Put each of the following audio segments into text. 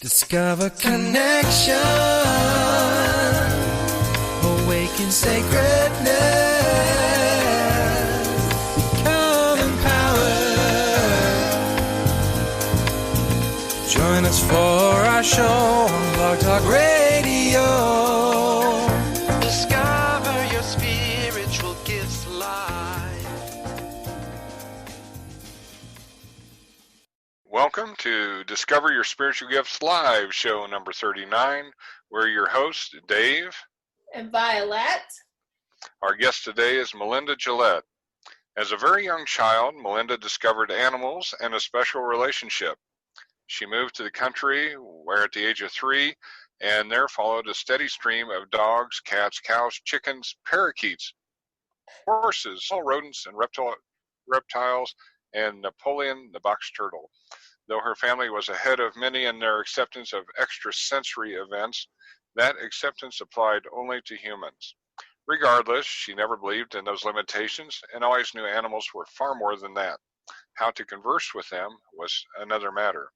Discover connection, awaken sacredness, become empowered. Join us for our show on Blog Talk Radio. Discover your spiritual gifts live. Welcome to Discover Your Spiritual Gifts Live, show number 39. We're your hosts, Dave and Vialet. Our guest today is Melinda Gillette. As a very young child, Melinda discovered animals and a special relationship. She moved to the country where at the age of 3, and there followed a steady stream of dogs, cats, cows, chickens, parakeets, horses, all rodents and reptiles, and Napoleon the box turtle. Though her family was ahead of many in their acceptance of extrasensory events, that acceptance applied only to humans. Regardless, she never believed in those limitations and always knew animals were far more than that. How to converse with them was another matter.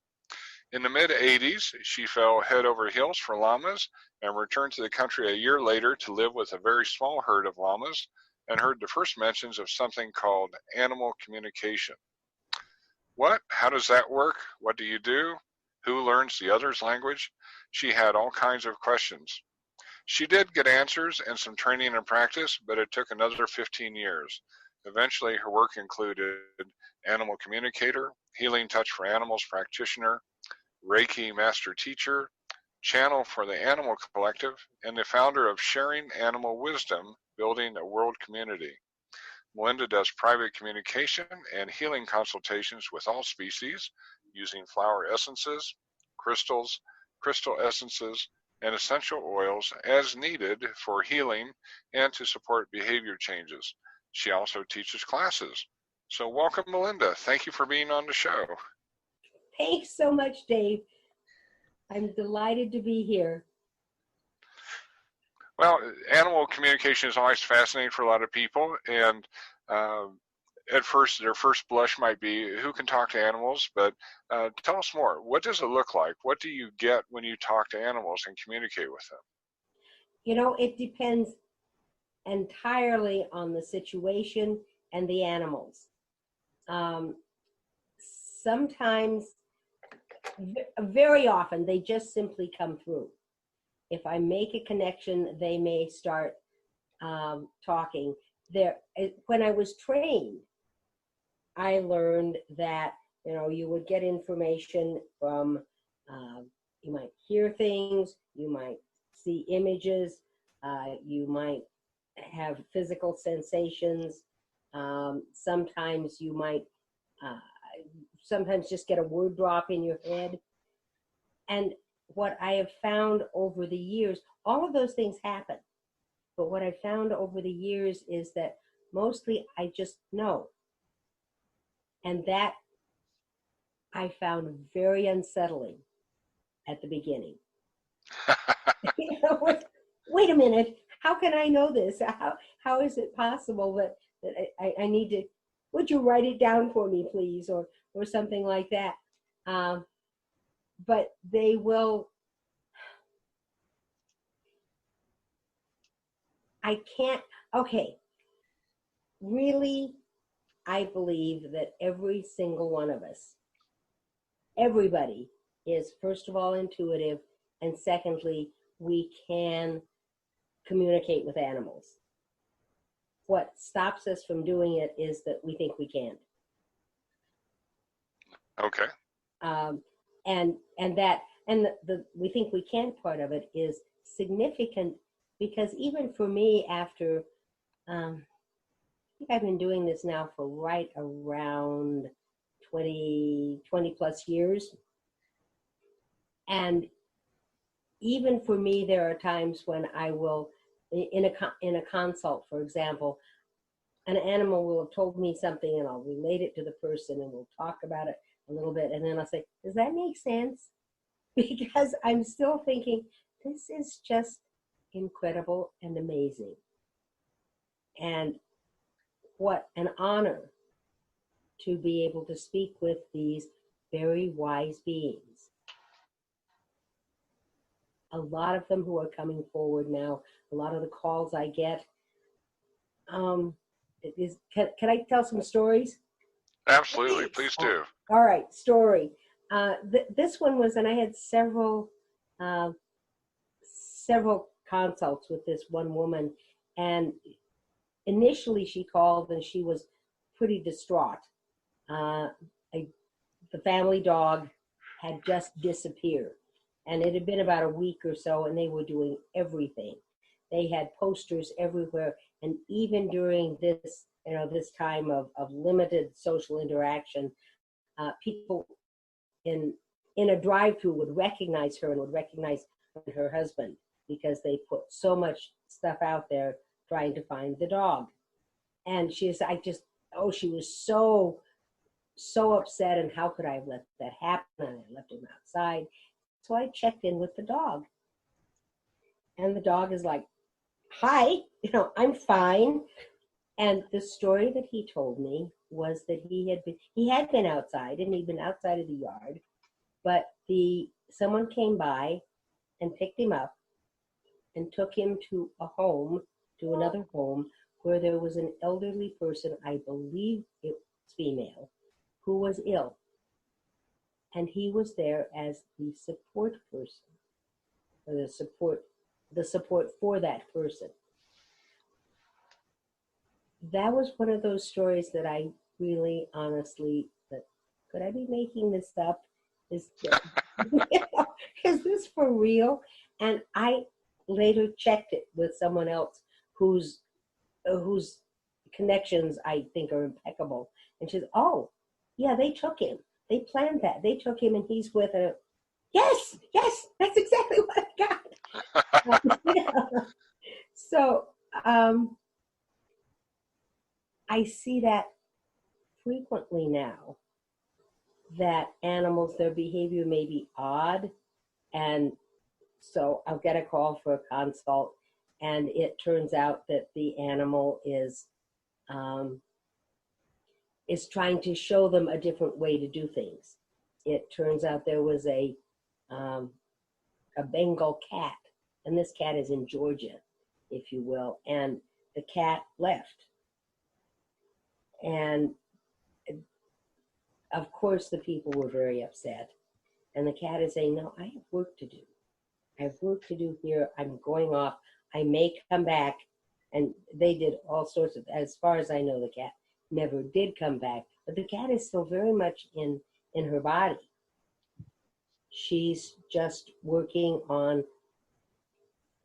In the mid-'80s, she fell head over heels for llamas and returned to the country a year later to live with a very small herd of llamas and heard the first mentions of something called animal communication. What? How does that work? What do you do? Who learns the other's language? She had all kinds of questions. She did get answers and some training and practice, but it took another 15 years. Eventually, her work included animal communicator, healing touch for animals practitioner, Reiki master teacher, channel for the Animal Collective, and the founder of Sharing Animal Wisdom, Building a World Community. Melinda does private communication and healing consultations with all species using flower essences, crystals, crystal essences, and essential oils as needed for healing and to support behavior changes. She also teaches classes. So welcome, Melinda. Thank you for being on the show. Thanks so much, Dave. I'm delighted to be here. Well, animal communication is always fascinating for a lot of people, and at first, their first blush might be, who can talk to animals? But tell us more. What does it look like? What do you get when you talk to animals and communicate with them? You know, it depends entirely on the situation and the animals. Sometimes, very often, they just simply come through. If I make a connection, they may start talking. When I was trained, I learned that, you know, you would get information from, you might hear things, you might see images, you might have physical sensations. Sometimes you might, sometimes just get a word drop in your head. And what I have found over the years, all of those things happen. But what I found over the years is that mostly I just know. And that I found very unsettling at the beginning. You know, wait a minute, how can I know this? How is it possible that I need to, would you write it down for me, please? Or something like that. But they will, really, I believe that every single one of us, everybody is, first of all, intuitive, and secondly, we can communicate with animals. What stops us from doing it is that we think we can't. Okay. The we think we can't part of it is significant, because even for me, after I think I've been doing this now for right around 20 plus years. And even for me, there are times when I will, in a consult, for example, an animal will have told me something and I'll relate it to the person and we'll talk about it a little bit. And then I'll say, does that make sense? Because I'm still thinking, this is just incredible and amazing. And what an honor to be able to speak with these very wise beings. a lot of them who are coming forward now, a lot of the calls I get, can I tell some stories? Absolutely, please do. All right, story. This one was, and I had several consults with this one woman, and initially she called and she was pretty distraught. The family dog had just disappeared, and it had been about a week or so, and they were doing everything. They had posters everywhere, and even during this, this time of limited social interaction, people in a drive-through would recognize her and would recognize her husband, because they put so much stuff out there trying to find the dog. And she was so upset, and how could I have let that happen? And I left him outside. So I checked in with the dog. And the dog is like, hi, I'm fine. And the story that he told me was that he had been outside, and he'd been outside of the yard, but someone came by and picked him up and took him to another home, where there was an elderly person, I believe it was female, who was ill. And he was there as the support person, or the support for that person. That was one of those stories that I really honestly, could I be making this up? Is this for real? And I later checked it with someone else whose connections I think are impeccable. And she said, oh, yeah, they took him. They planned that. They took him, and he's with a, yes, that's exactly what I got. So I see that frequently now, that animals, their behavior may be odd, and so I'll get a call for a consult, and it turns out that the animal is trying to show them a different way to do things. It turns out there was a Bengal cat, and this cat is in Georgia, if you will, and the cat left. And of course the people were very upset, and the cat is saying, no, I have work to do. I have work to do here. I'm going off. I may come back. And they did all sorts of, as far as I know, the cat never did come back, but the cat is still very much in her body. She's just working on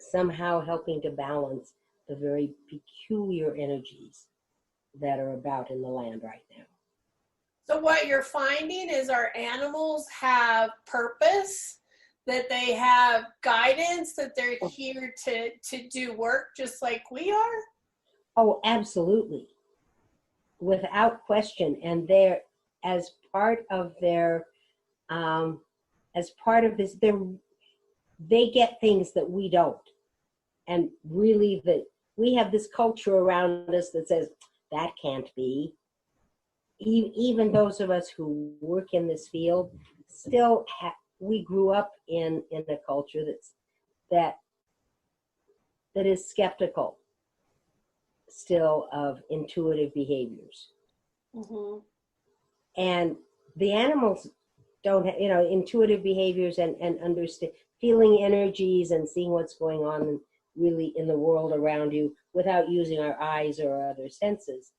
somehow helping to balance the very peculiar energies that are about in the land right now. So what you're finding is our animals have purpose, that they have guidance, that they're here to do work just like we are? Oh, absolutely. Without question. And they're, as part of their, as part of this, they get things that we don't. And really, we have this culture around us that says, that can't be. Even those of us who work in this field still we grew up in a culture that is skeptical still of intuitive behaviors. Mm-hmm. And the animals don't have, intuitive behaviors and understand feeling energies and seeing what's going on really in the world around you without using our eyes or our other senses.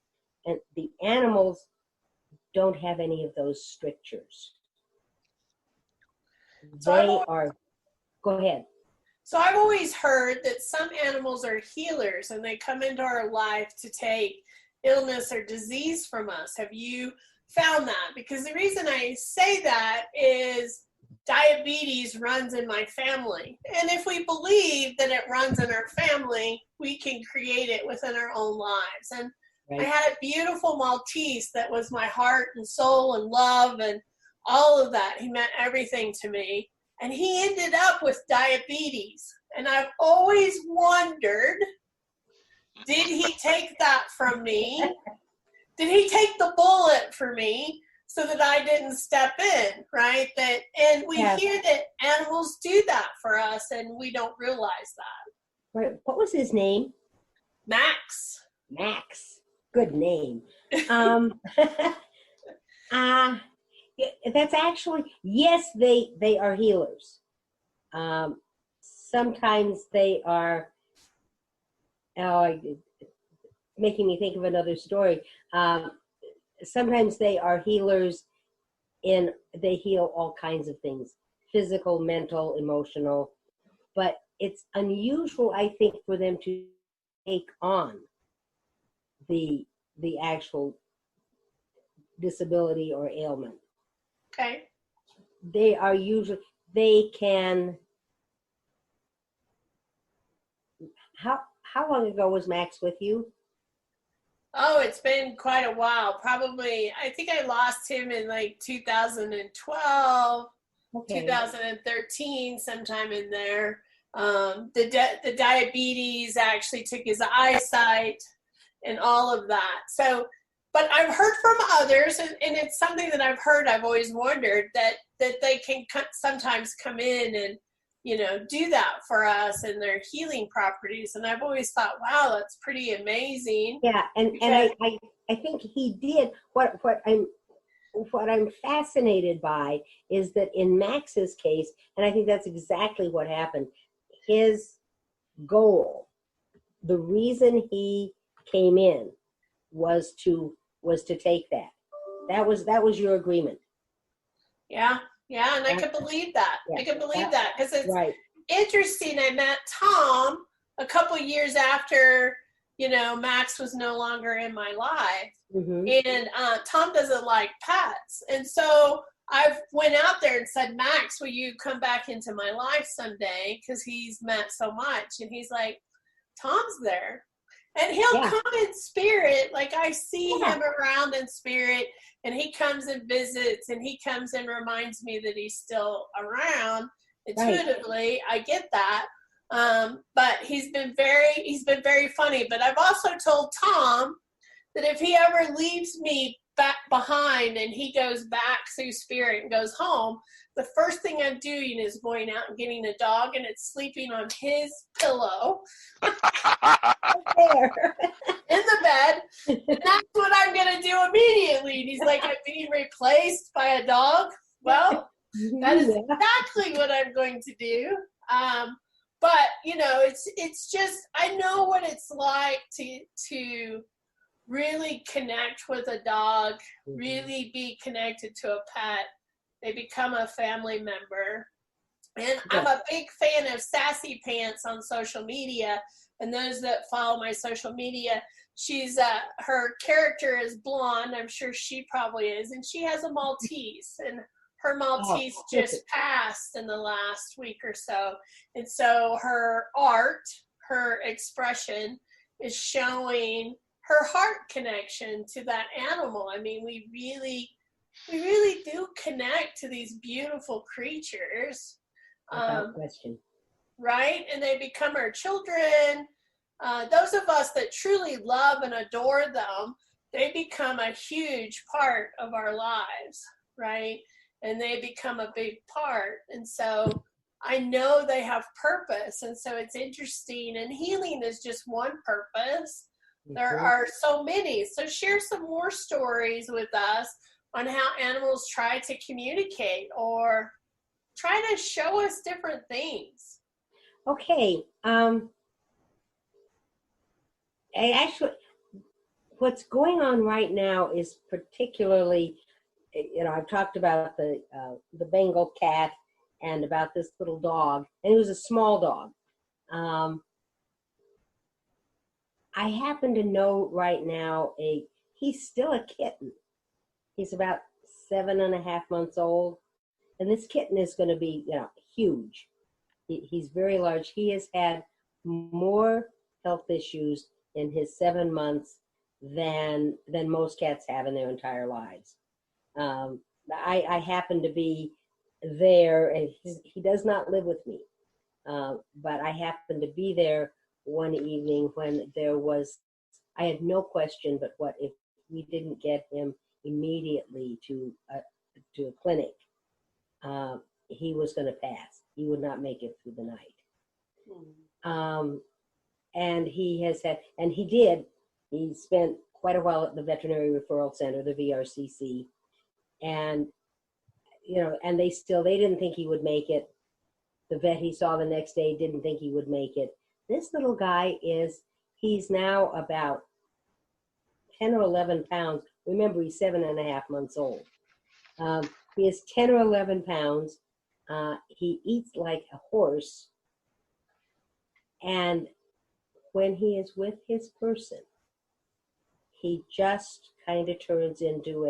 And the animals don't have any of those strictures. Go ahead. So I've always heard that some animals are healers, and they come into our life to take illness or disease from us. Have you found that? Because the reason I say that is diabetes runs in my family. And if we believe that it runs in our family, we can create it within our own lives. And right. I had a beautiful Maltese that was my heart and soul and love and all of that. He meant everything to me. And he ended up with diabetes. And I've always wondered, did he take that from me? Did he take the bullet for me so that I didn't step in, right? And we hear that animals do that for us, and we don't realize that. Right. What was his name? Max. Max. Good name. That's actually, yes, they are healers. Sometimes they are, making me think of another story. Sometimes they are healers they heal all kinds of things, physical, mental, emotional, but it's unusual, I think, for them to take on the actual disability or ailment. Okay. They can, how long ago was Max with you? Oh, it's been quite a while. Probably, I think I lost him in like 2012, 2013, sometime in there. The diabetes actually took his eyesight and all of that. So, but I've heard from others, and it's something that I've heard, I've always wondered, that they can sometimes come in and, do that for us and their healing properties. And I've always thought, wow, that's pretty amazing. Yeah, and I think he did. What I'm fascinated by is that in Max's case, and I think that's exactly what happened, his goal, the reason he came in was to take that. That was your agreement. Yeah, and I could believe that. Yeah, I could believe that because it's right. Interesting. I met Tom a couple years after, Max was no longer in my life. Mm-hmm. And Tom doesn't like pets. And so I went out there and said, Max, will you come back into my life someday? Because he's meant so much. And he's like, Tom's there. And he'll come in spirit. Like I see him around in spirit, and he comes and visits, and he comes and reminds me that he's still around. Intuitively, I get that. But he's been very funny. But I've also told Tom that if he ever leaves me back behind and he goes back through spirit and goes home, the first thing I'm doing is going out and getting a dog, and it's sleeping on his pillow there in the bed. And that's what I'm going to do immediately. And he's like, I'm being replaced by a dog. Well, that is exactly what I'm going to do. But, it's just, I know what it's like to really connect with a dog, really be connected to a pet. They become a family member. And I'm a big fan of Sassy Pants on social media. And those that follow my social media, she's her character is blonde. I'm sure she probably is. And she has a Maltese. And her Maltese just passed in the last week or so. And so her art, her expression is showing her heart connection to that animal. I mean, we really do connect to these beautiful creatures. Without question. Right? And they become our children. Those of us that truly love and adore them, they become a huge part of our lives, right? And they become a big part. And so I know they have purpose. And so it's interesting. And healing is just one purpose. There are so many. So share some more stories with us on how animals try to communicate or try to show us different things. Okay. What's going on right now is particularly, I've talked about the Bengal cat and about this little dog, and it was a small dog. I happen to know right now he's still a kitten. He's about 7.5 months old, and this kitten is going to be, huge. He's very large. He has had more health issues in his 7 months than most cats have in their entire lives. I happen to be there, and he does not live with me, but I happened to be there one evening when I had no question but what if we didn't get him immediately to a clinic, he was going to pass. He would not make it through the night. And he has had, and he did. He spent quite a while at the Veterinary Referral Center, the VRCC, and and they didn't think he would make it. The vet he saw the next day didn't think he would make it. This little guy he's now about 10 or 11 pounds. Remember, he's 7.5 months old. He is 10 or 11 pounds. He eats like a horse. And when he is with his person, he just kind of turns into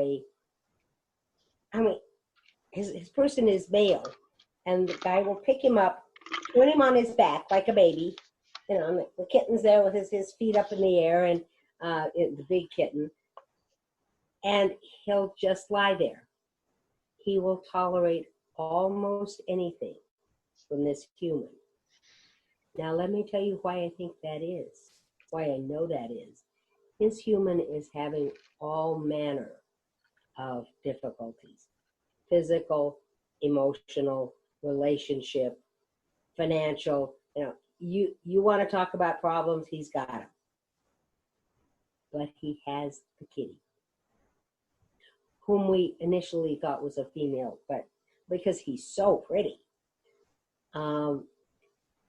his person is male, and the guy will pick him up, turn him on his back like a baby. The kitten's there with his feet up in the air, and the big kitten, and he'll just lie there. He will tolerate almost anything from this human. Now, let me tell you why I think that is, why I know that is. His human is having all manner of difficulties: physical, emotional, relationship, financial. You want to talk about problems, he's got them. But he has the kitty, whom we initially thought was a female, but because he's so pretty.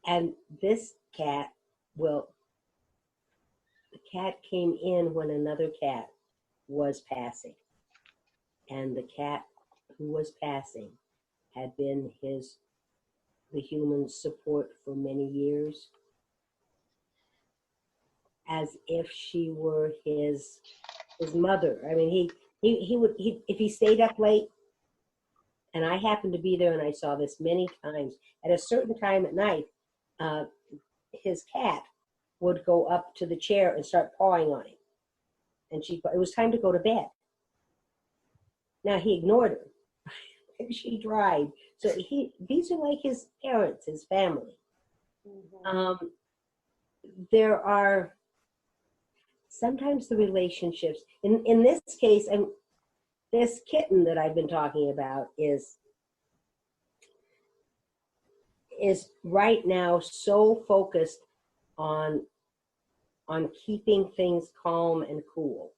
And this cat the cat came in when another cat was passing. And the cat who was passing had been the human support for many years, as if she were his mother. I mean, he would if he stayed up late, and I happened to be there, and I saw this many times. At a certain time at night, his cat would go up to the chair and start pawing on him, and it was time to go to bed. Now he ignored her, and she tried. So these are like his parents, his family. Mm-hmm. There are sometimes the relationships. In this case, and this kitten that I've been talking about is right now so focused on keeping things calm and cool.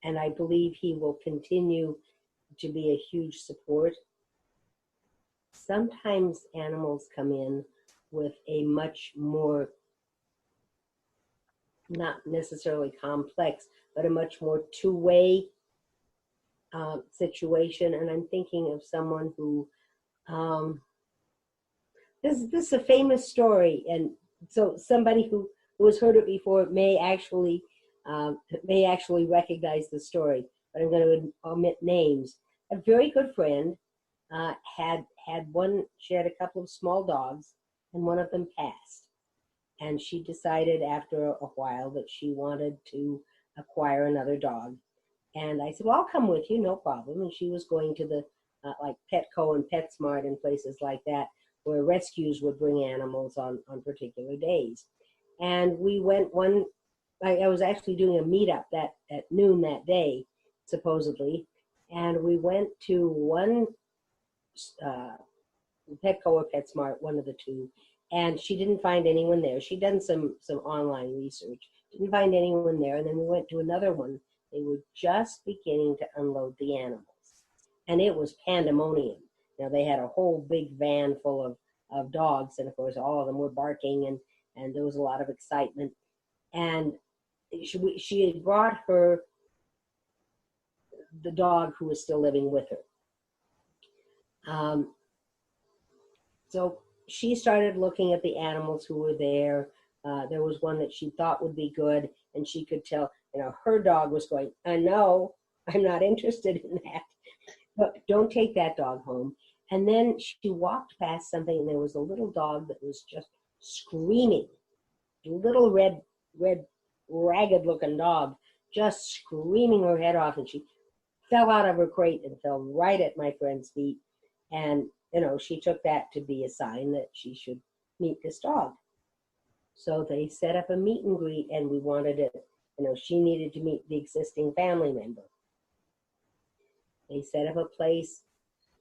And I believe he will continue to be a huge support. Sometimes animals come in with a much more, not necessarily complex, but a much more two-way situation. And I'm thinking of someone who, this is a famous story, and so somebody who has heard it before may actually recognize the story, but I'm going to omit names. A very good friend she had a couple of small dogs, and one of them passed. And she decided after a while that she wanted to acquire another dog. And I said, well, I'll come with you, no problem. And she was going to the like Petco and PetSmart and places like that, where rescues would bring animals on particular days. And we went I was actually doing a meetup at noon that day, supposedly. And we went to one Petco or PetSmart, one of the two, and she didn't find anyone there. She'd done some online research, didn't find anyone there. And then we went to another one. They were just beginning to unload the animals, and it was pandemonium. Now, they had a whole big van full of dogs, and of course all of them were barking, and there was a lot of excitement. And she had brought the dog who was still living with her. So she started looking at the animals who were there. There was one that she thought would be good, and she could tell, her dog was going, no, I'm not interested in that. But don't take that dog home. And then she walked past something, and there was a little dog that was just screaming. Little red, ragged-looking dog, just screaming her head off. And she fell out of her crate and fell right at my friend's feet. And, she took that to be a sign that she should meet this dog. So they set up a meet and greet, and we wanted it. She needed to meet the existing family member. They set up a place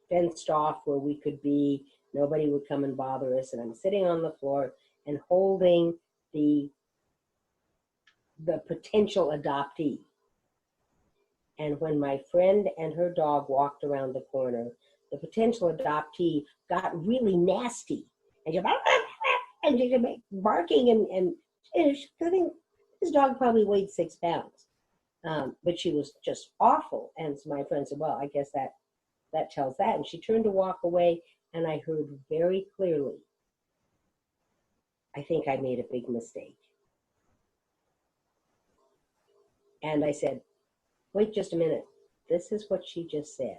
fenced off where we could be. Nobody would come and bother us. And I'm sitting on the floor and holding the potential adoptee. And when my friend and her dog walked around the corner, the potential adoptee got really nasty. And she was barking, and I think this dog probably weighed 6 pounds. But she was just awful. And so my friend said, well, I guess that tells that. And she turned to walk away, and I heard very clearly, I think I made a big mistake. And I said, wait just a minute. This is what she just said.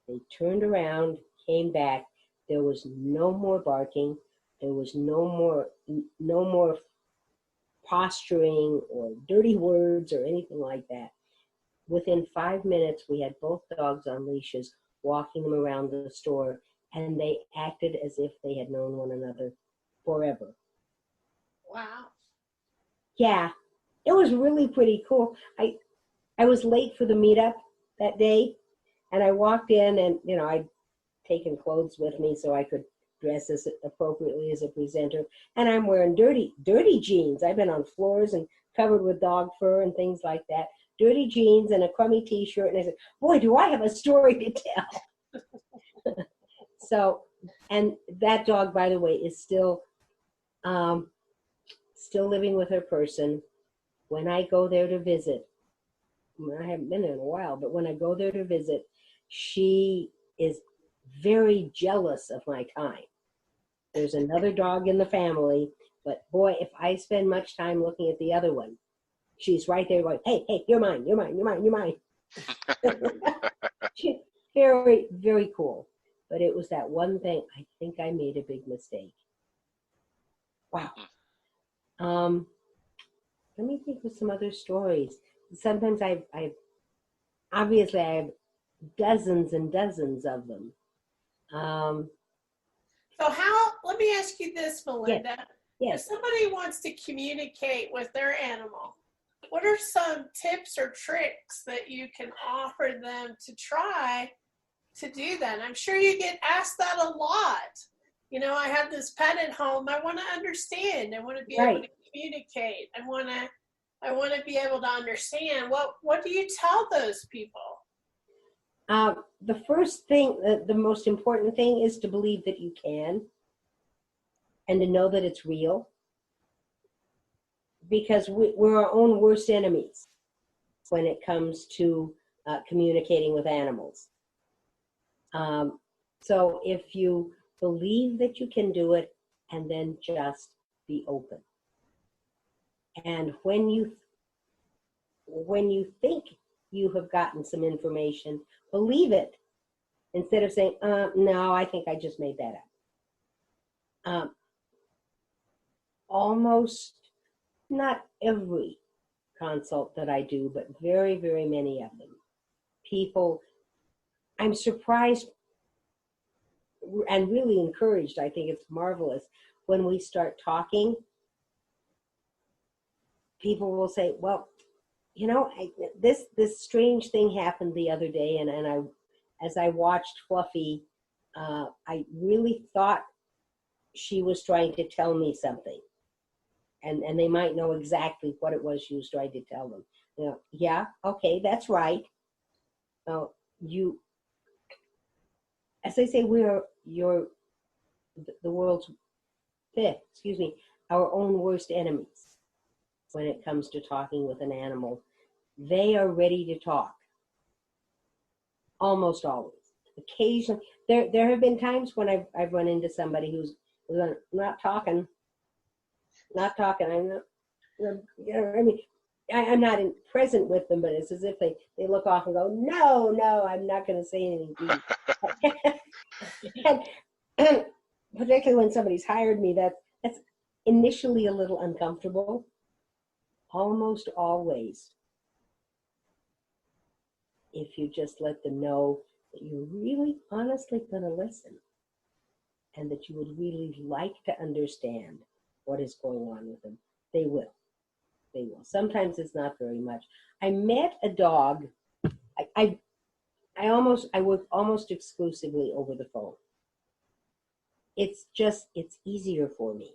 They turned around, came back. There was no more barking. There was no more posturing or dirty words or anything like that. Within 5 minutes, we had both dogs on leashes, walking them around the store, and they acted as if they had known one another forever. Wow. Yeah, it was really pretty cool. I was late for the meetup that day, and I walked in, and I'd taken clothes with me so I could dress as appropriately as a presenter, and I'm wearing dirty jeans. I've been on floors and covered with dog fur and things like that. Dirty jeans and a crummy t-shirt, and I said, boy, do I have a story to tell. So, and that dog, by the way, is still living with her person. When I go there to visit, I haven't been there in a while, but when I go there to visit, she is very jealous of my time. There's another dog in the family, but boy, if I spend much time looking at the other one, she's right there going, hey, you're mine. She's very, very cool. But it was that one thing, I think I made a big mistake. Wow. Let me think of some other stories. Sometimes I have dozens and dozens of them. Let me ask you this, Melinda. Yes. If somebody wants to communicate with their animal, what are some tips or tricks that you can offer them to try to do that? I'm sure you get asked that a lot. I have this pet at home. I want to understand. I want to be able to communicate. I want to be able to understand. What do you tell those people? The first thing, the most important thing is to believe that you can, and to know that it's real, because we're our own worst enemies when it comes to communicating with animals. So if you believe that you can do it, and then just be open. And when you think you have gotten some information, believe it, instead of saying, no, I think I just made that up. Almost not every consult that I do, but very, very many of them, people, I'm surprised and really encouraged. I think it's marvelous when we start talking. People will say, well, this strange thing happened the other day, and as I watched Fluffy, I really thought she was trying to tell me something. And they might know exactly what it was she was trying to tell them. Yeah, okay, that's right. As I say, we are the world's our own worst enemies when it comes to talking with an animal. They are ready to talk. Almost always. Occasionally, there have been times when I've run into somebody who's not talking. I'm not present with them, but it's as if they look off and go, no, I'm not going to say anything to you. and particularly when somebody's hired me, that's initially a little uncomfortable. Almost always, if you just let them know that you're really honestly going to listen, and that you would really like to understand what is going on with them, they will. Sometimes it's not very much. I met a dog. I work almost exclusively over the phone. It's easier for me.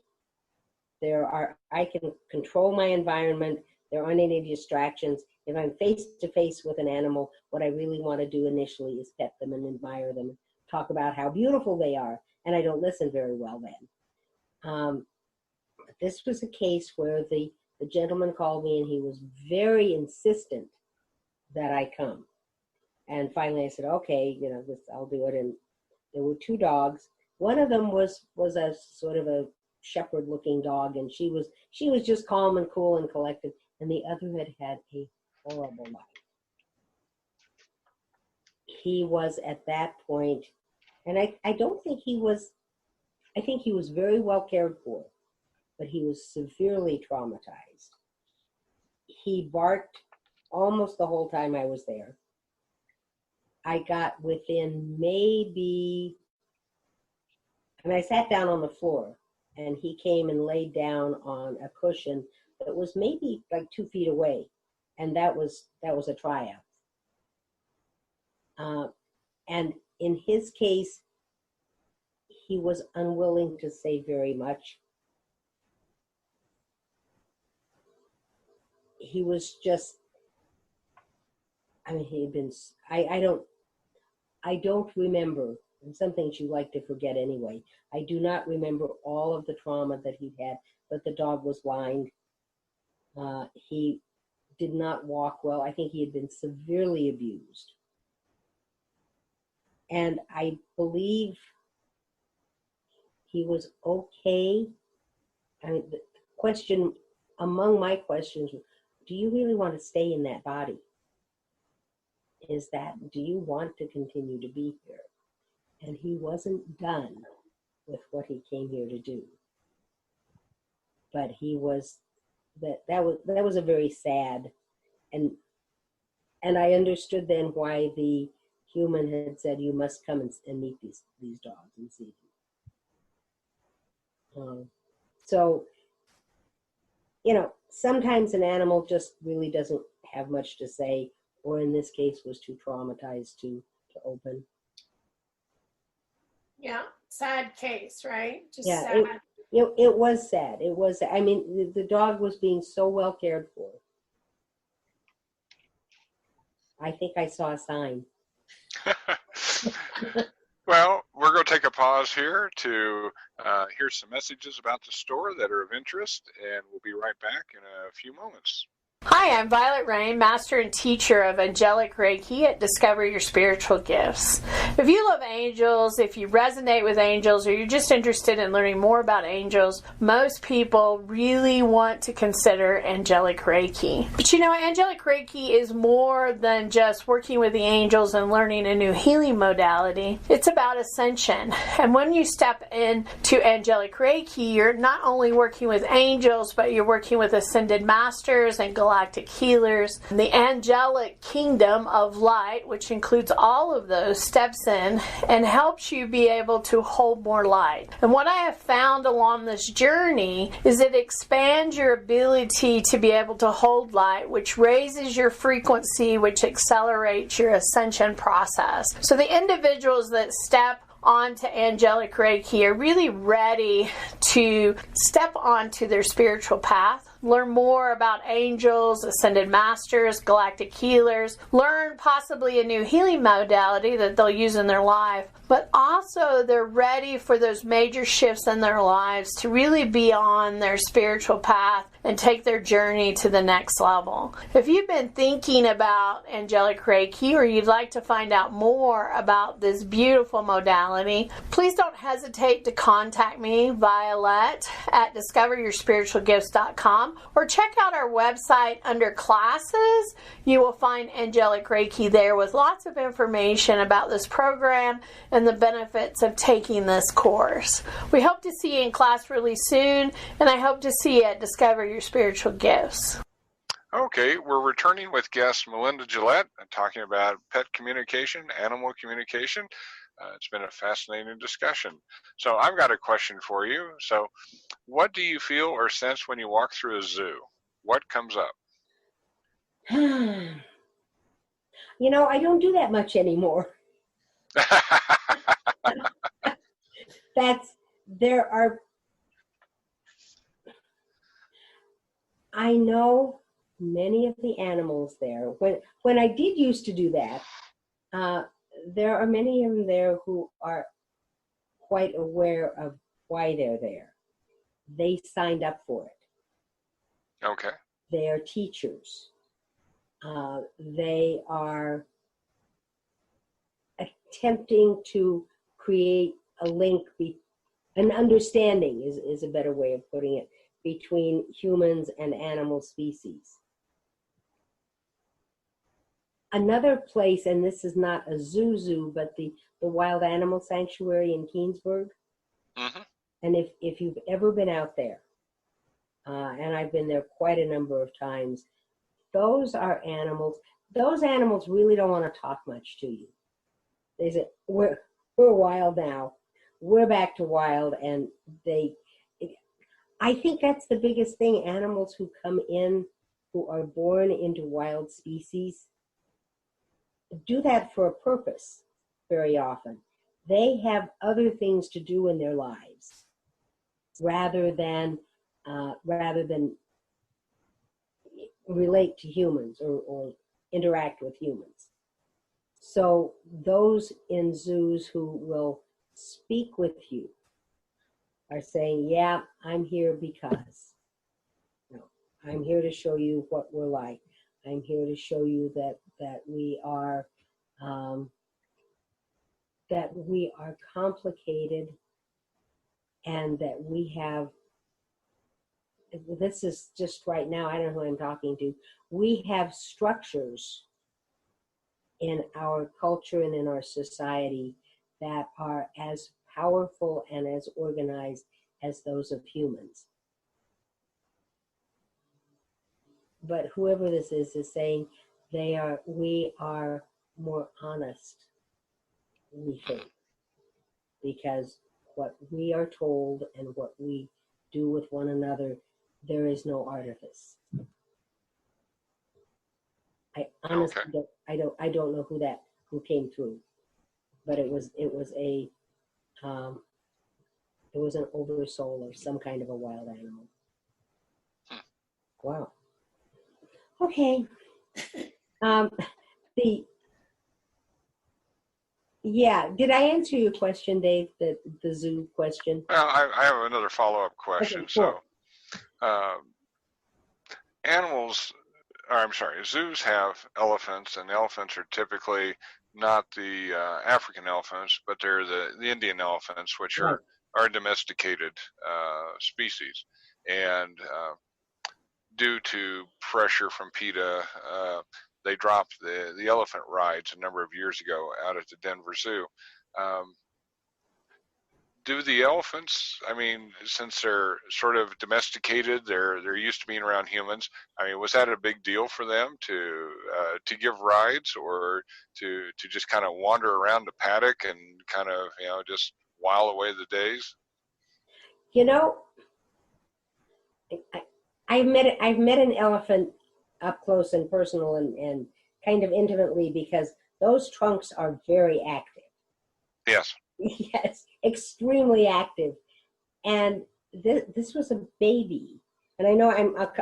I can control my environment. There aren't any distractions. If I'm face to face with an animal, what I really want to do initially is pet them and admire them, talk about how beautiful they are, and I don't listen very well then. This was a case where the gentleman called me and he was very insistent that I come. And finally I said, okay, I'll do it. And there were two dogs. One of them was a sort of a shepherd looking dog, and she was just calm and cool and collected. And the other had a horrible life. He was at that point, and I don't think he was, I think he was very well cared for, but he was severely traumatized. He barked almost the whole time I was there. I got within maybe, and I sat down on the floor, and he came and laid down on a cushion that was maybe like 2 feet away, and that was a triumph. And in his case, he was unwilling to say very much. He was just, he had been, I don't remember, and some things you like to forget anyway. I do not remember all of the trauma that he'd had, but the dog was blind. He did not walk well. I think he had been severely abused. And I believe he was okay. The question, among my questions, do you really want to stay in that body? Do you want to continue to be here? And he wasn't done with what he came here to do. But he was, that was a very sad, and I understood then why the human had said, you must come and meet these dogs and see them. So, sometimes an animal just really doesn't have much to say, or in this case was too traumatized to open. Yeah, sad case, right? Just yeah, sad. It was sad. It was, the dog was being so well cared for. I think I saw a sign. Well, we're going to take a pause here to hear some messages about the store that are of interest, and we'll be right back in a few moments. Hi, I'm Violet Rain, Master and Teacher of Angelic Reiki at Discover Your Spiritual Gifts. If you love angels, if you resonate with angels, or you're just interested in learning more about angels, most people really want to consider Angelic Reiki. But Angelic Reiki is more than just working with the angels and learning a new healing modality. It's about ascension. And when you step into Angelic Reiki, you're not only working with angels, but you're working with ascended masters and galactic healers. The angelic kingdom of light, which includes all of those, steps in and helps you be able to hold more light. And what I have found along this journey is it expands your ability to be able to hold light, which raises your frequency, which accelerates your ascension process. So the individuals that step onto Angelic Reiki are really ready to step onto their spiritual path, learn more about angels, ascended masters, galactic healers, learn possibly a new healing modality that they'll use in their life, but also they're ready for those major shifts in their lives to really be on their spiritual path and take their journey to the next level. If you've been thinking about Angelic Reiki, or you'd like to find out more about this beautiful modality, please don't hesitate to contact me, Violet, at discoveryourspiritualgifts.com, or check out our website under classes. You will find Angelic Reiki there with lots of information about this program and the benefits of taking this course. We hope to see you in class really soon, and I hope to see you at Discover Your Spiritual Gifts. Okay, we're returning with guest Melinda Gillette and talking about pet communication, animal communication. It's been a fascinating discussion. So I've got a question for you. So what do you feel or sense when you walk through a zoo? What comes up? You know, I don't do that much anymore. I know many of the animals there. When I did used to do that, there are many of them there who are quite aware of why they're there. They signed up for it. Okay. They are teachers. They are attempting to create a link, an understanding is a better way of putting it, between humans and animal species. Another place, and this is not a zoo, but the Wild Animal Sanctuary in Keensburg. Mm-hmm. And if you've ever been out there, and I've been there quite a number of times, those animals really don't want to talk much to you. They say, we're wild now. We're back to wild. And I think that's the biggest thing. Animals who come in, who are born into wild species, do that for a purpose very often. They have other things to do in their lives rather than relate to humans or interact with humans. So those in zoos who will speak with you are saying, yeah, I'm here because. No, I'm here to show you what we're like. I'm here to show you that we are complicated, and that we have, this is just right now, I don't know who I'm talking to, we have structures in our culture and in our society that are as powerful and as organized as those of humans. But whoever this is saying we are more honest, we think, because what we are told and what we do with one another, there is no artifice. I honestly don't know who came through, but it was an oversoul of some kind of a wild animal. Wow. Okay. Did I answer your question, Dave? The zoo question? Well, I have another follow-up question. Okay, cool. So, zoos have elephants, and elephants are typically not the African elephants, but they're the Indian elephants, which Right. are domesticated species. And due to pressure from PETA, they dropped the elephant rides a number of years ago out at the Denver Zoo. Do the elephants, I mean, since they're sort of domesticated, they're used to being around humans, I mean, was that a big deal for them to give rides, or to just kind of wander around the paddock and kind of, just while away the days? I've met an elephant up close and personal and kind of intimately, because those trunks are very active. Yes. Yes, extremely active. And this was a baby. And I know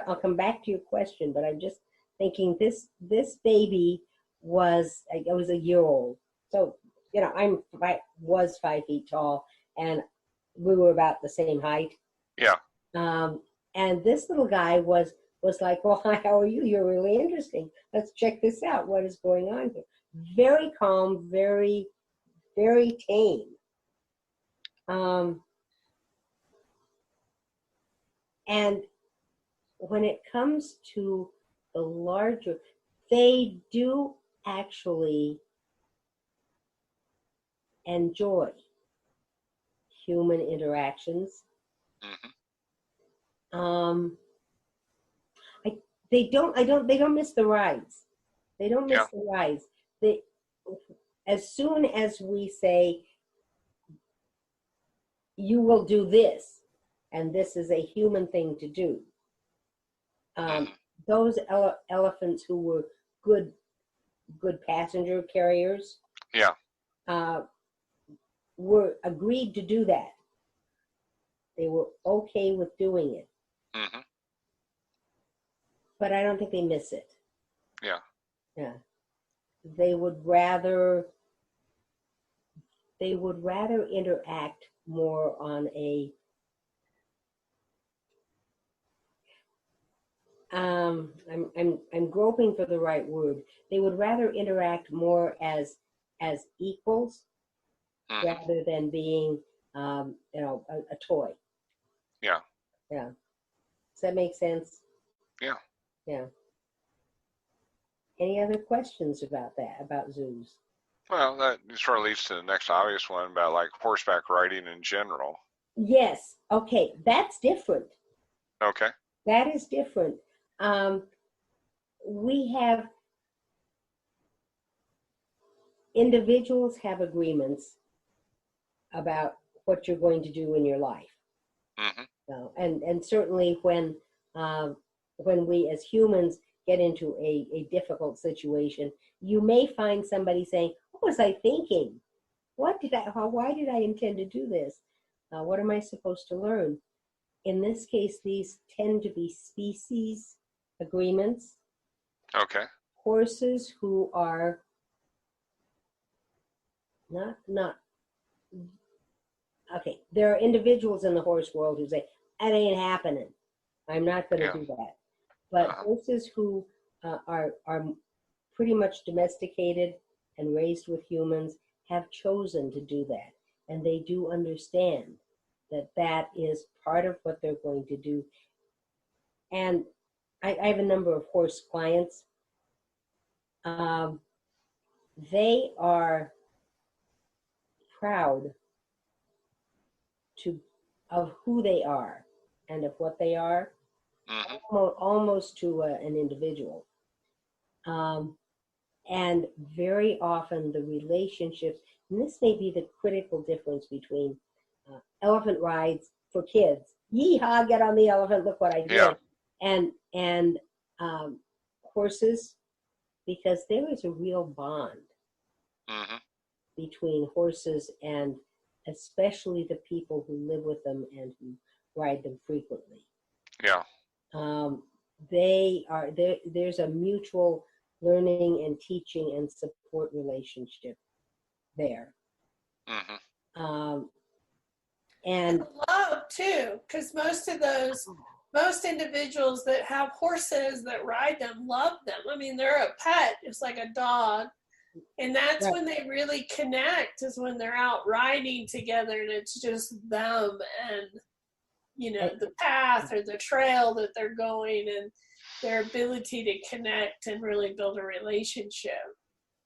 I'll come back to your question, but I'm just thinking this baby was a year old. So, I was 5 feet tall, and we were about the same height. Yeah. And this little guy was like, well, hi, how are you? You're really interesting. Let's check this out. What is going on here? Very calm, very, very tame. And when it comes to the larger, they do actually enjoy human interactions. Mm-hmm. They don't miss the rides. They don't miss the rides. As soon as we say, you will do this, and this is a human thing to do, those elephants who were good good passenger carriers, Yeah. were agreed to do that. They were okay with doing it, Hmm. but I don't think they miss it. Yeah. Yeah, they would rather interact more on a I'm groping for the right word. They would rather interact more as equals Hmm. rather than being a toy. Yeah. Yeah. Does that make sense? Yeah. Yeah. Any other questions about that, about zoos? Well, that sort of leads to the next obvious one about like horseback riding in general. Yes. Okay. That's different. Okay. That is different. We have individuals have agreements about what you're going to do in your life. Hmm. And certainly when we as humans get into a difficult situation, you may find somebody saying, "What was I thinking? Why did I intend to do this? What am I supposed to learn?" In this case, these tend to be species agreements. Okay. Horses who are not okay. There are individuals in the horse world who say, "That ain't happening. I'm not going to Yeah. do that." But Uh-huh. horses who are pretty much domesticated and raised with humans have chosen to do that, and they do understand that that is part of what they're going to do. And I have a number of horse clients. They are proud of who they are and of what they are, Hmm. almost to an individual. And very often the relationships, and this may be the critical difference between elephant rides for kids. Yeehaw, get on the elephant, look what I did. Yeah. And horses, because there is a real bond Hmm. between horses and especially the people who live with them and who ride them frequently. Yeah. There's a mutual learning and teaching and support relationship there. Hmm. And love too, because most individuals that have horses that ride them love them. I mean, they're a pet. It's like a dog. And that's right. when they really connect, is when they're out riding together and it's just them and, the path or the trail that they're going and their ability to connect and really build a relationship.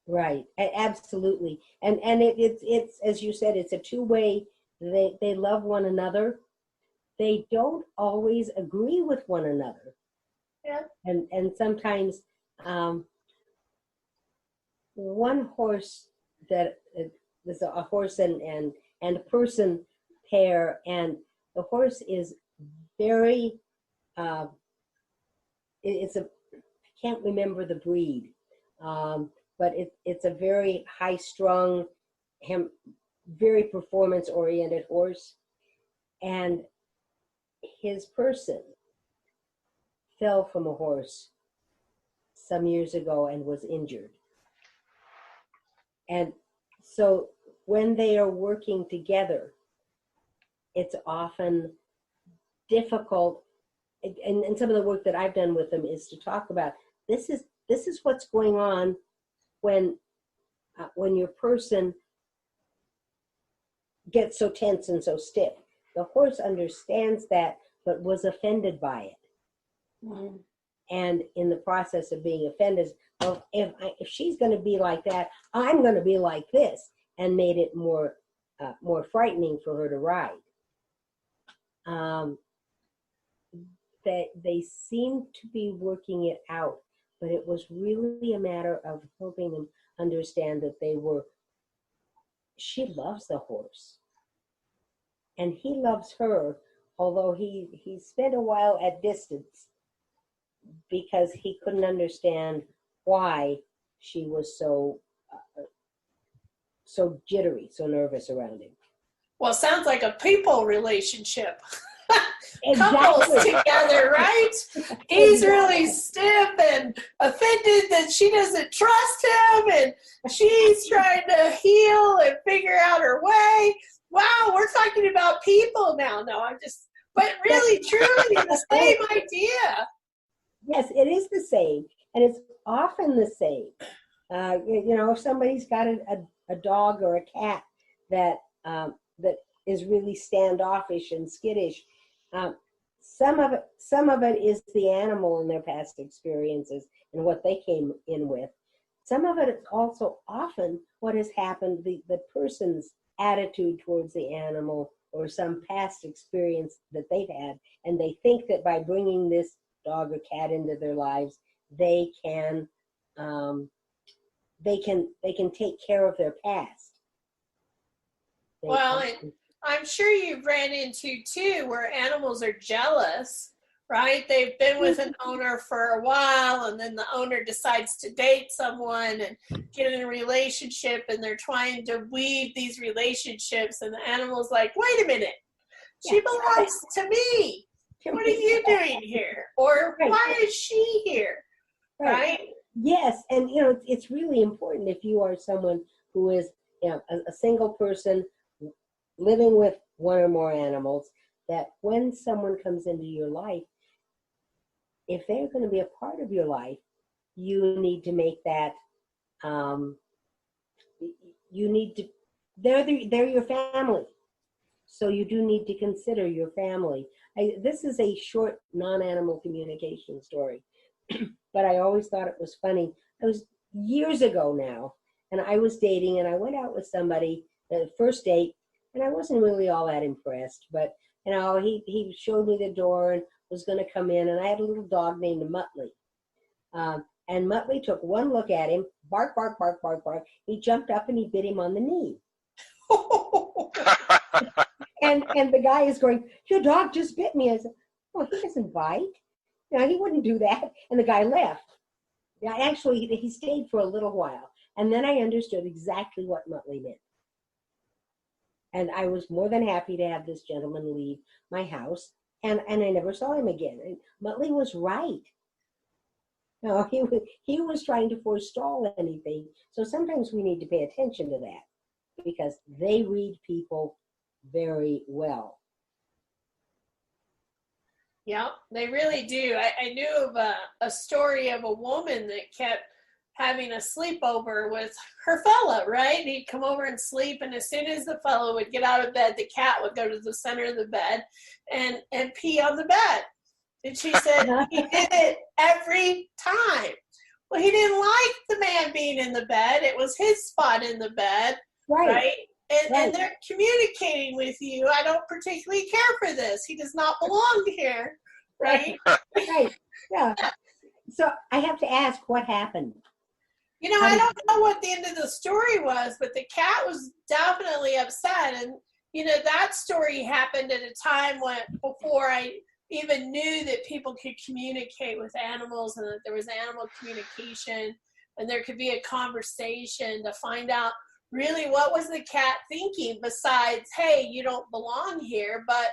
Right, absolutely. And it's as you said, it's a two-way. They love one another. They don't always agree with one another. Yeah. And sometimes one horse that there's a horse and a person pair, and the horse is very I can't remember the breed, but it's a very high-strung, very performance-oriented horse, and his person fell from a horse some years ago and was injured. And so when they are working together, it's often difficult. And some of the work that I've done with them is to talk about this is what's going on when your person gets so tense and so stiff. The horse understands that, but was offended by it. Mm-hmm. And in the process of being offended, well, if she's going to be like that, I'm going to be like this, and made it more frightening for her to ride. They seem to be working it out, but it was really a matter of helping them understand that she loves the horse, and he loves her, although he spent a while at distance because he couldn't understand why she was so so jittery, so nervous around him. Well, sounds like a people relationship. Couples Exactly. together, right? He's really stiff and offended that she doesn't trust him, and she's trying to heal and figure out her way. Wow, we're talking about people now. No, I'm just, but really, truly, the same idea. Yes, it is the same, and it's often the same. If somebody's got a dog or a cat that that is really standoffish and skittish, some of it is the animal and their past experiences and what they came in with. Some of it is also often what has happened, the person's attitude towards the animal or some past experience that they've had, and they think that by bringing this dog or cat into their lives, they can take care of their past. Well, I'm sure you've ran into too where animals are jealous, right? They've been with an owner for a while, and then the owner decides to date someone and get in a relationship, and they're trying to weave these relationships, and the animal's like, wait a minute, she belongs to me. What are you doing here? Or why is she here? Right? Yes, and it's really important if you are someone who is a single person living with one or more animals, that when someone comes into your life, if they're going to be a part of your life, you need to make that, they're your family. So you do need to consider your family. This is a short non-animal communication story, but I always thought it was funny. It was years ago now, and I was dating, and I went out with somebody, the first date, and I wasn't really all that impressed, but he showed me the door and was going to come in, and I had a little dog named Muttley. And Muttley took one look at him, bark, bark, bark, bark, bark. He jumped up and he bit him on the knee. And the guy is going, your dog just bit me. I said, oh, he doesn't bite. He wouldn't do that. And the guy left. Yeah, actually, he stayed for a little while. And then I understood exactly what Muttley meant. And I was more than happy to have this gentleman leave my house. And I never saw him again. And Muttley was right. No, he was trying to forestall anything. So sometimes we need to pay attention to that, because they read people very well. Yeah, they really do. I knew of a story of a woman that kept having a sleepover with her fella, right? He'd come over and sleep, and as soon as the fella would get out of bed, the cat would go to the center of the bed and pee on the bed. And she said he did it every time. Well, he didn't like the man being in the bed. It was his spot in the bed, right? And they're communicating with you. I don't particularly care for this. He does not belong here, right? Right. Yeah. So I have to ask, what happened? I don't know what the end of the story was, but the cat was definitely upset. And, that story happened at a time before I even knew that people could communicate with animals, and that there was animal communication, and there could be a conversation to find out really what was the cat thinking, besides, hey, you don't belong here, but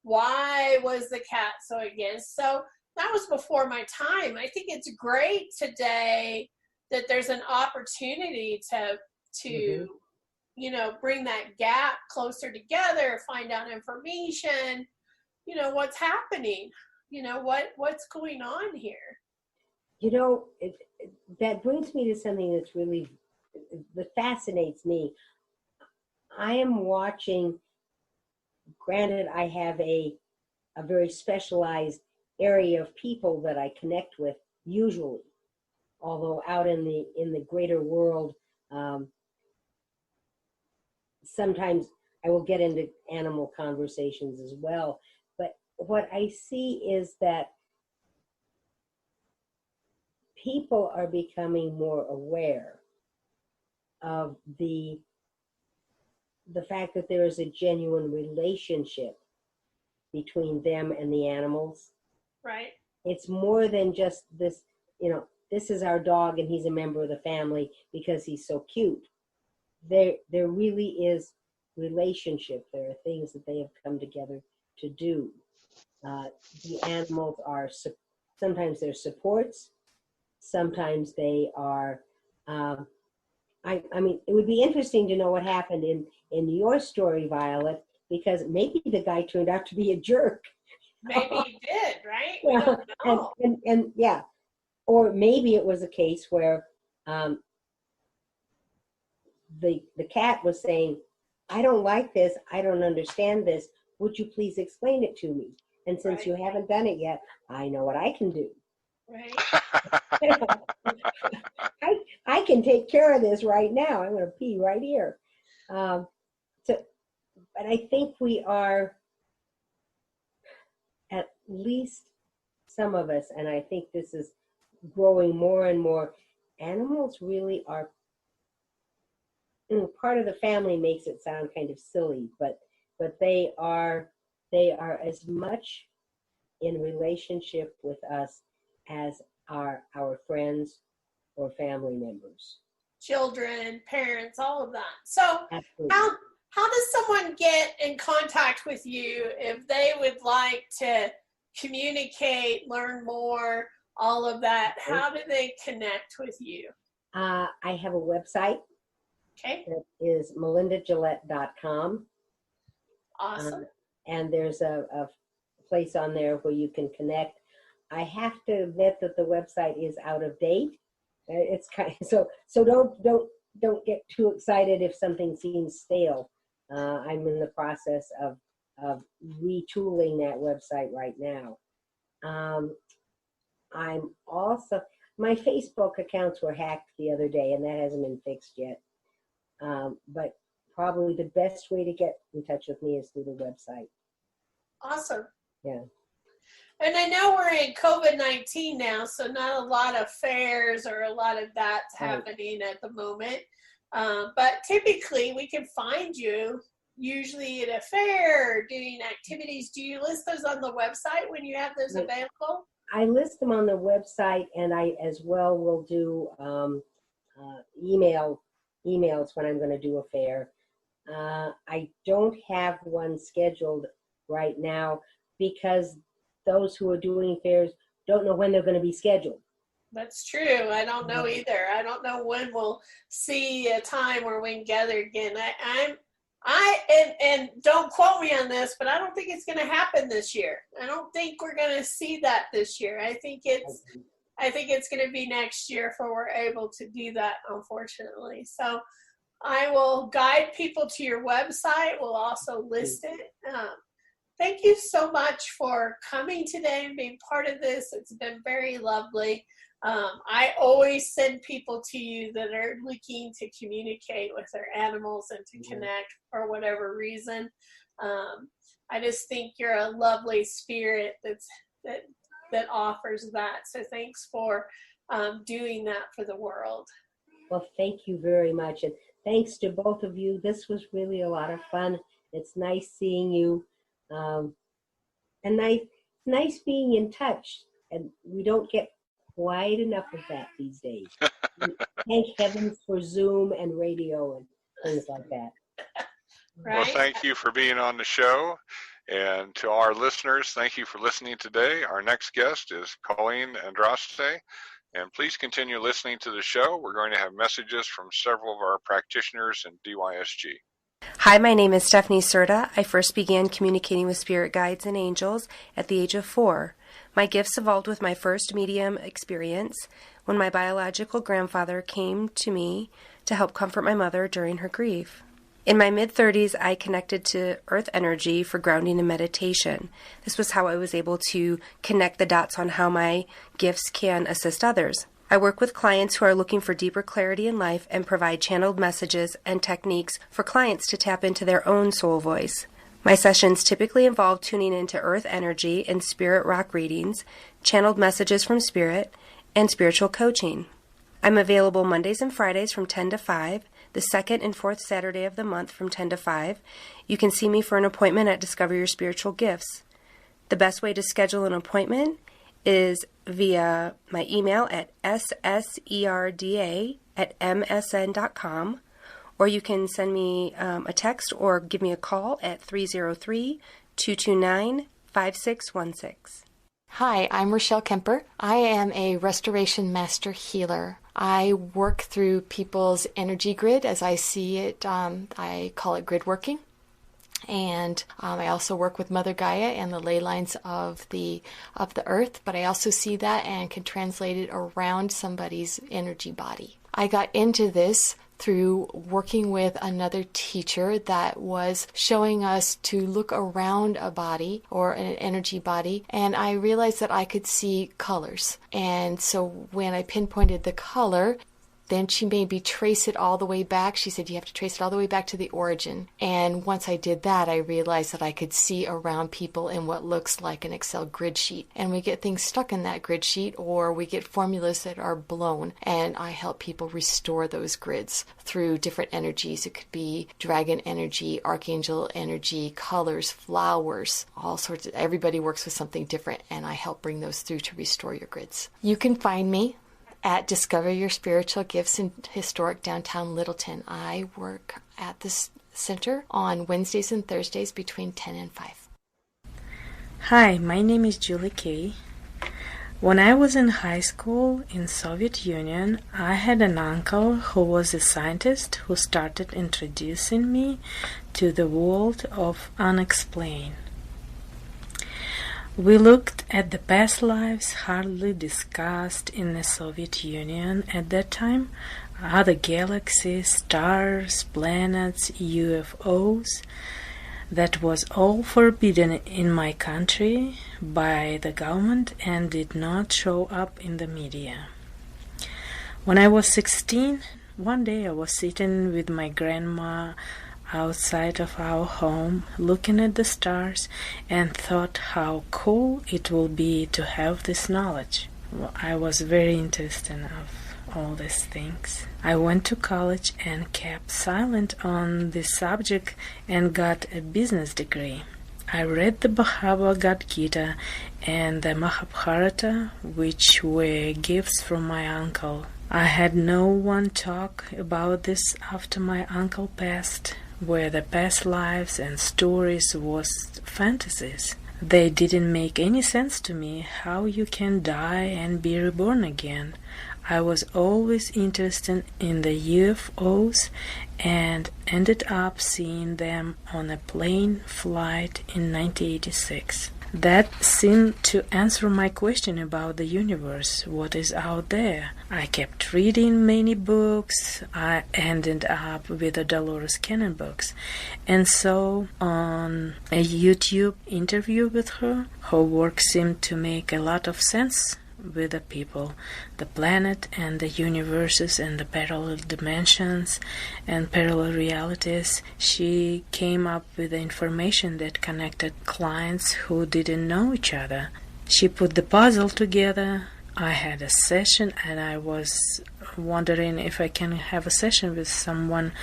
why was the cat so against? So that was before my time. I think it's great today that there's an opportunity to bring that gap closer together, find out information, what's happening, what's going on here. That brings me to something that fascinates me. I am watching, granted, I have a very specialized area of people that I connect with usually, although out in the greater world, sometimes I will get into animal conversations as well. But what I see is that people are becoming more aware of the fact that there is a genuine relationship between them and the animals. Right. It's more than just this, this is our dog and he's a member of the family because he's so cute. There really is relationship. There are things that they have come together to do. The animals are, sometimes they're supports, sometimes they are, I mean, it would be interesting to know what happened in your story, Violet, because maybe the guy turned out to be a jerk. Maybe he did, right? We don't know. And yeah, or maybe it was a case where the cat was saying, I don't like this, I don't understand this, would you please explain it to me? And since you haven't done it yet, I know what I can do. Right. I can take care of this right now. I'm going to pee right here. But I think we are, at least some of us, and I think this is growing more and more, animals really are, part of the family makes it sound kind of silly, but they are as much in relationship with us as our friends or family members. Children, parents, all of that. So Absolutely. How does someone get in contact with you if they would like to communicate, learn more, all of that? How do they connect with you? I have a website. Okay. That is melindagillette.com. Awesome. And there's a place on there where you can connect. I have to admit that the website is out of date. It's kind of, so don't get too excited if something seems stale. I'm in the process of retooling that website right now. I'm also, my Facebook accounts were hacked the other day, and that hasn't been fixed yet. But probably the best way to get in touch with me is through the website. Awesome. Yeah. And I know we're in COVID-19 now, so not a lot of fairs or a lot of that's happening at the moment. But typically we can find you usually at a fair or doing activities. Do you list those on the website when you have those available? I list them on the website, and I as well will do emails when I'm going to do a fair. I don't have one scheduled right now because those who are doing fairs don't know when they're going to be scheduled. That's true. I don't know either. I don't know when we'll see a time where we can gather again. And don't quote me on this, but I don't think it's going to happen this year. I don't think we're going to see that this year. I think it's going to be next year before we're able to do that, unfortunately. So I will guide people to your website. We'll also list it. Thank you so much for coming today and being part of this. It's been very lovely. I always send people to you that are looking to communicate with their animals and to connect for whatever reason. I just think you're a lovely spirit that offers that. So thanks for doing that for the world. Well, thank you very much. And thanks to both of you. This was really a lot of fun. It's nice seeing you. And nice being in touch. And we don't get quite enough of that these days. Thank heavens for Zoom and radio and things like that. Well, thank you for being on the show. And to our listeners, thank you for listening today. Our next guest is Colleen Andraste. And please continue listening to the show. We're going to have messages from several of our practitioners in DYSG. Hi, my name is Stephanie Serta. I first began communicating with spirit guides and angels at the age of 4. My gifts evolved with my first medium experience when my biological grandfather came to me to help comfort my mother during her grief. In my mid-30s, I connected to earth energy for grounding and meditation. This was how I was able to connect the dots on how my gifts can assist others. I work with clients who are looking for deeper clarity in life and provide channeled messages and techniques for clients to tap into their own soul voice. My sessions typically involve tuning into earth energy and spirit rock readings, channeled messages from spirit, and spiritual coaching. I'm available Mondays and Fridays from 10 to 5, the second and fourth Saturday of the month from 10 to 5. You can see me for an appointment at Discover Your Spiritual Gifts. The best way to schedule an appointment is via my email at sserda@msn.com, or you can send me a text or give me a call at 303-229-5616. Hi, I'm Rochelle Kemper. I am a Restoration Master Healer. I work through people's energy grid as I see it. I call it grid working. And I also work with Mother Gaia and the ley lines of the earth, but I also see that and can translate it around somebody's energy body. I got into this through working with another teacher that was showing us to look around a body or an energy body, and I realized that I could see colors. And so when I pinpointed the color, then she made me trace it all the way back. She said, you have to trace it all the way back to the origin. And once I did that, I realized that I could see around people in what looks like an Excel grid sheet. And we get things stuck in that grid sheet, or we get formulas that are blown. And I help people restore those grids through different energies. It could be dragon energy, archangel energy, colors, flowers, all sorts of, everybody works with something different. And I help bring those through to restore your grids. You can find me at Discover Your Spiritual Gifts in historic downtown Littleton. I work at this center on Wednesdays and Thursdays between 10 and 5. Hi, my name is Julie Kay. When I was in high school in Soviet Union, I had an uncle who was a scientist who started introducing me to the world of unexplained. We looked at the past lives hardly discussed in the Soviet Union at that time, other galaxies, stars, planets, UFOs. That was all forbidden in my country by the government and did not show up in the media. When I was 16, one day I was sitting with my grandma outside of our home, looking at the stars, and thought how cool it will be to have this knowledge. Well, I was very interested of all these things. I went to college and kept silent on this subject and got a business degree. I read the Bhagavad Gita and the Mahabharata, which were gifts from my uncle. I had no one talk about this after my uncle passed, where the past lives and stories was fantasies. They didn't make any sense to me, how you can die and be reborn again. I was always interested in the UFOs and ended up seeing them on a plane flight in 1986. That seemed to answer my question about the universe, what is out there. I kept reading many books. I ended up with the Dolores Cannon books. And so on a YouTube interview with her, her work seemed to make a lot of sense with the people, the planet and the universes and the parallel dimensions and parallel realities. She came up with the information that connected clients who didn't know each other. She put the puzzle together. I had a session and I was wondering if I can have a session with someone.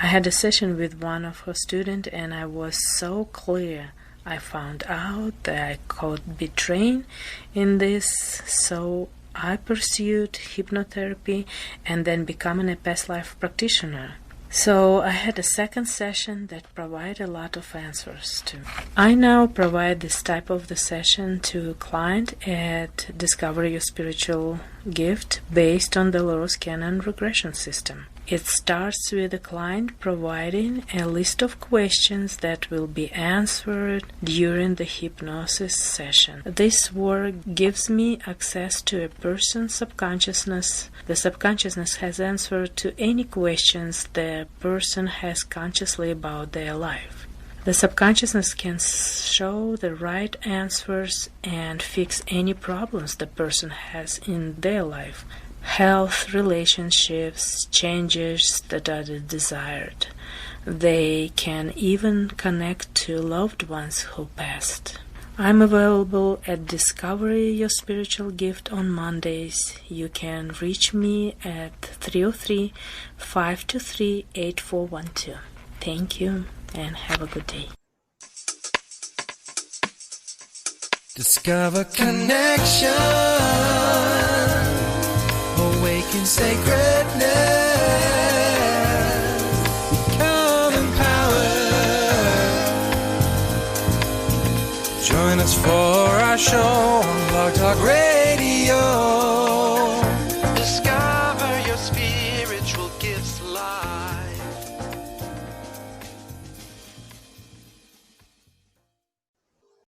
I had a session with one of her students and I was so clear. I found out that I could be trained in this, so I pursued hypnotherapy and then becoming a past life practitioner. So I had a second session that provided a lot of answers to me. I now provide this type of the session to client at Discover Your Spiritual Gift based on the Dolores Cannon regression system. It starts with the client providing a list of questions that will be answered during the hypnosis session. This work gives me access to a person's subconsciousness. The subconsciousness has answered to any questions the person has consciously about their life. The subconsciousness can show the right answers and fix any problems the person has in their life. Health, relationships, changes that are desired. They can even connect to loved ones who passed. I'm available at Discover Your Spiritual Gift on Mondays. You can reach me at 303-523-8412. Thank you and have a good day. Discover connection, awaken sacredness, become empowered. Join us for our show on Blog Talk Radio.